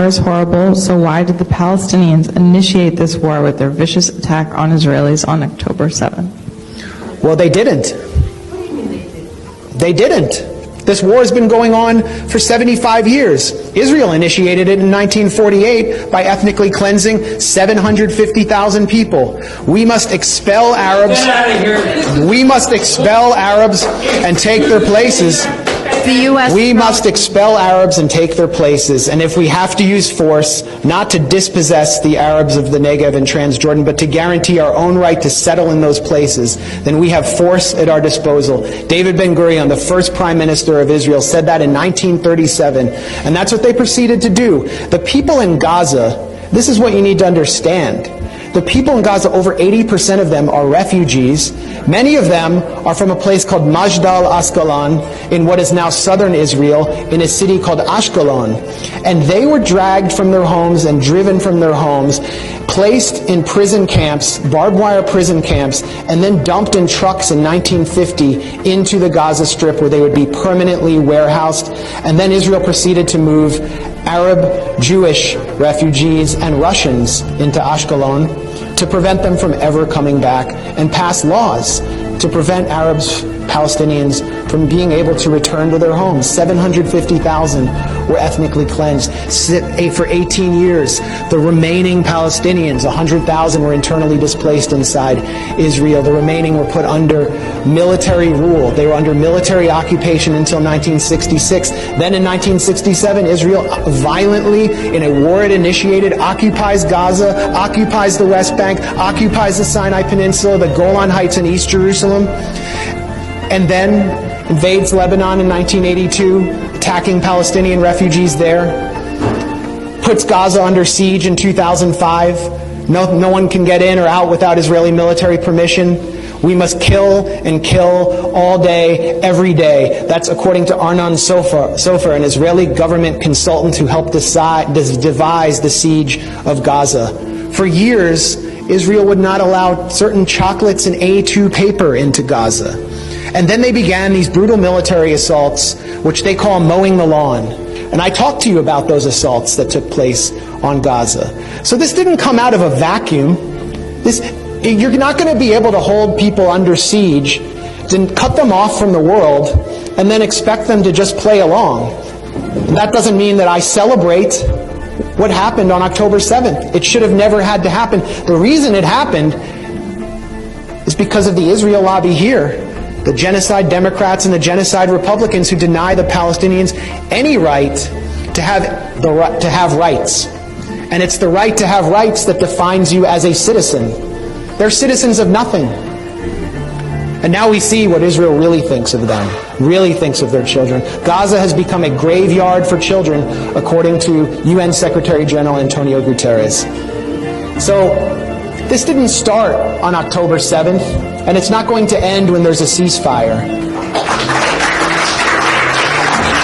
war is horrible, so why did the Palestinians initiate this war with their vicious attack on Israelis on October 7th? Well, they didn't. They didn't. This war has been going on for 75 years. Israel initiated it in 1948 by ethnically cleansing 750,000 people. We must expel Arabs. We must expel Arabs and take their places. We must expel Arabs and take their places, and if we have to use force, not to dispossess the Arabs of the Negev and Transjordan, but to guarantee our own right to settle in those places, then we have force at our disposal. David Ben-Gurion, the first Prime Minister of Israel, said that in 1937, and that's what they proceeded to do. The people in Gaza, this is what you need to understand. The people in Gaza, over 80% of them are refugees. Many of them are from a place called Majdal Asqalon in what is now southern Israel, in a city called Ashkelon. And they were dragged from their homes and driven from their homes, placed in prison camps, barbed wire prison camps, and then dumped in trucks in 1950 into the Gaza Strip, where they would be permanently warehoused. And then Israel proceeded to move Arab, Jewish refugees and Russians into Ashkelon to prevent them from ever coming back, and pass laws to prevent Arabs, Palestinians, from being able to return to their homes. 750,000 were ethnically cleansed. For 18 years, the remaining Palestinians, 100,000, were internally displaced inside Israel. The remaining were put under military rule. They were under military occupation until 1966. Then in 1967, Israel violently, in a war it initiated, occupies Gaza, occupies the West Bank, occupies the Sinai Peninsula, the Golan Heights in East Jerusalem, and then invades Lebanon in 1982, attacking Palestinian refugees there, puts Gaza under siege in 2005. No one can get in or out without Israeli military permission. We must kill and kill all day, every day. That's according to Arnon Sofer, an Israeli government consultant who helped devise the siege of Gaza. For years, Israel would not allow certain chocolates and A2 paper into Gaza. And then they began these brutal military assaults, which they call mowing the lawn. And I talked to you about those assaults that took place on Gaza. So this didn't come out of a vacuum. You're not going to be able to hold people under siege, to cut them off from the world, and then expect them to just play along. And that doesn't mean that I celebrate what happened on October 7th. It should have never had to happen. The reason it happened is because of the Israel lobby here, the genocide Democrats and the genocide Republicans who deny the Palestinians any right to have rights. And it's the right to have rights that defines you as a citizen. They're citizens of nothing. And now we see what Israel really thinks of them, really thinks of their children. Gaza has become a graveyard for children, according to UN Secretary General Antonio Guterres. So this didn't start on October 7th, and it's not going to end when there's a ceasefire.